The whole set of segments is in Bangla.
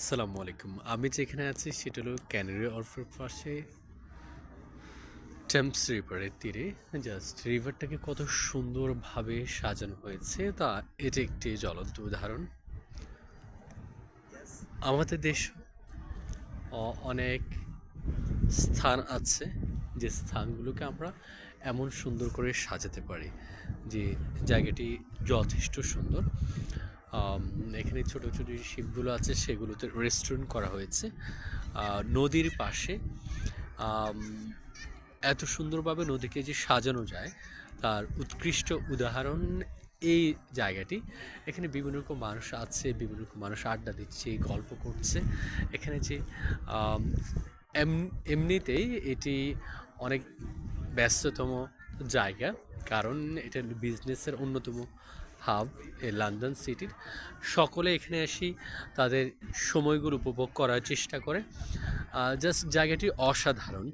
আসসালামু আলাইকুম। আমি যেখানে আছি সেটা হলো ক্যানারি ওয়ার্ফের পাশে টেমস রিভারের তীরে। জাস্ট রিভারটাকে কত সুন্দরভাবে সাজানো হয়েছে তা এটি একটি জ্বলন্ত উদাহরণ। আমাদের দেশ অনেক স্থান আছে যে স্থানগুলোকে আমরা এমন সুন্দর করে সাজাতে পারি যে জায়গাটি যথেষ্ট সুন্দর। এখানে ছোট ছোট যে শিপগুলো আছে সেগুলোতে রেস্টুরেন্ট করা হয়েছে নদীর পাশে। আম, এত সুন্দরভাবে নদীকে যে সাজানো যায় তার উৎকৃষ্ট উদাহরণ এই জায়গাটি। এখানে বিভিন্ন রকম মানুষ আছে, বিভিন্ন রকম মানুষ আড্ডা দিচ্ছে, গল্প করছে। এখানে যে আম, এমনিতেই এটি অনেক ব্যস্ততম জায়গা, কারণ এটা বিজনেসের অন্যতম হাব এই লন্ডন সিটির। সকলে এখানে আসি তাদের সময়গুলো উপভোগ করার চেষ্টা করে। জাস্ট জায়গাটি অসাধারণ।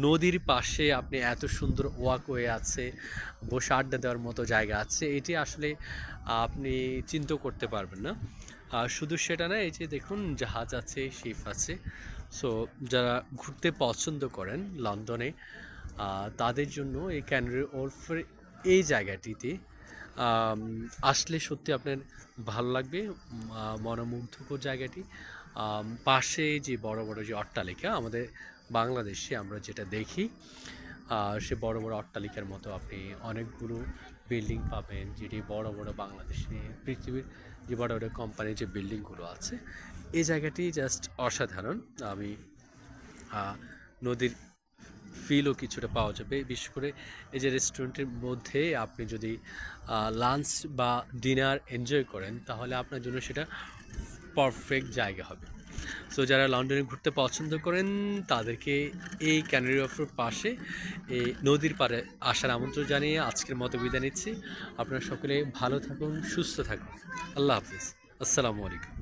নদীর পাশে আপনি এত সুন্দর ওয়াকওয়ে আছে, বসে আড্ডা দেওয়ার মতো জায়গা আছে, এটি আসলে আপনি চিন্তাও করতে পারবেন না। শুধু সেটা না, এই যে দেখুন জাহাজ আছে, শিপ আছে। সো যারা ঘুরতে পছন্দ করেন লন্ডনে তাদের জন্য এই ক্যানারি ওয়ার্ফের এই জায়গাটিতে আসলে সত্যি আপনার ভালো লাগবে। মনোমুগ্ধকর জায়গাটি। পাশে যে বড় বড় যে অট্টালিকা আমাদের বাংলাদেশে আমরা যেটা দেখি, সে বড় বড় অট্টালিকার মতো আপনি অনেকগুলো বিল্ডিং পাবেন, যেটি বড় বড় বাংলাদেশে পৃথিবীর যে বড় বড় কোম্পানির যে বিল্ডিংগুলো আছে। এই জায়গাটি জাস্ট অসাধারণ। আমি নদীর ফিলও কিছুটা পাওয়া যাবে, বিশেষ করে এই যে রেস্টুরেন্টের মধ্যে আপনি যদি লাঞ্চ বা ডিনার এনজয় করেন তাহলে আপনার জন্য সেটা পারফেক্ট জায়গা হবে। সো যারা লন্ডনে ঘুরতে পছন্দ করেন তাদেরকে এই ক্যানারি ওয়ার্ফের পাশে এই নদীর পাড়ে আসার আমন্ত্রণ জানিয়ে আজকের মতো বিদায় নিচ্ছি। আপনারা সকলে ভালো থাকুন, সুস্থ থাকুন। আল্লাহ হাফিজ। আসসালামু আলাইকুম।